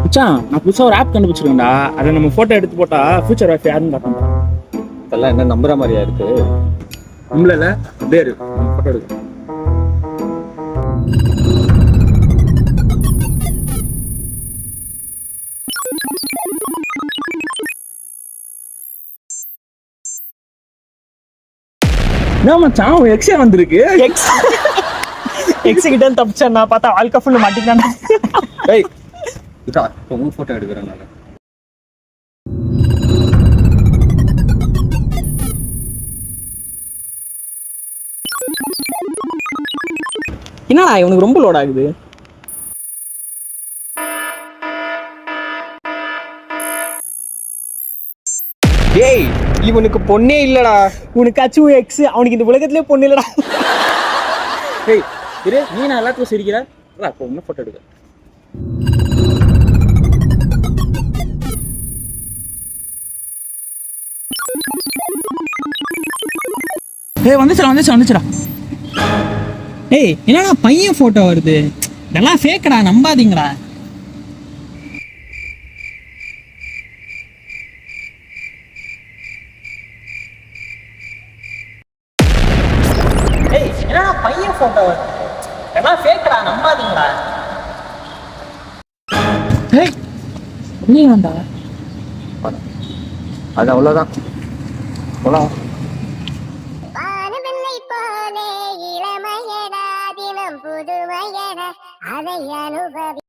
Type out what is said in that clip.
மச்சான் நான் புதுசா ஒரு ஆப் கண்டுபிடிச்சிருக்கேன்டா. அதை நம்ம போட்டோ எடுத்து போட்டா ஃபியூச்சர் வைஃப் யாருன்னு காட்டணும். இதெல்லாம் என்ன நம்புற மாதிரியா இருக்கு? நம்மள அப்படியே இருக்கு போட்டோ எடுக்க. என்ன மச்சான் உன் எக்ஸே வந்திருக்கு. எக்ஸ் கிட்ட தப்பிச்சேன். நான் பார்த்தா ஆல்கா ஃபுல்லு மாட்டிக்கிட்டான். ஏய் இதா இப்போ உன் ஃபோட்டோ எடுக்கிறேன் நான். என்னடா இவனுக்கு ரொம்ப லோட் ஆகுது. ஏய் இவனுக்கு பொண்ணே இல்லடா. உனக்காச்சும் எக்ஸ், அவனுக்கு இந்த உலகத்திலே பொண்ணு இல்லடா. ஏய் இரு, நீ நான் எல்லாத்துக்கும் சிரிக்கிற. அப்போ ஒன்னும் போட்டோ எடுக்க. ஏய் வந்துச்சுடா. ஏய் என்னடா பையன் போட்டோ வருது. இதெல்லாம் ஃபேக்கடா, நம்பாதீங்கடா. ஏய் என்னடா பையன் போட்டோ வருது. இதெல்லாம் ஃபேக்கடா, நம்பாதீங்கடா. ஏய் நீங்கடா. அது அவ்வளோதான். போலாம். இளமையடா தினம் புதுமையடா அதை அனுபவி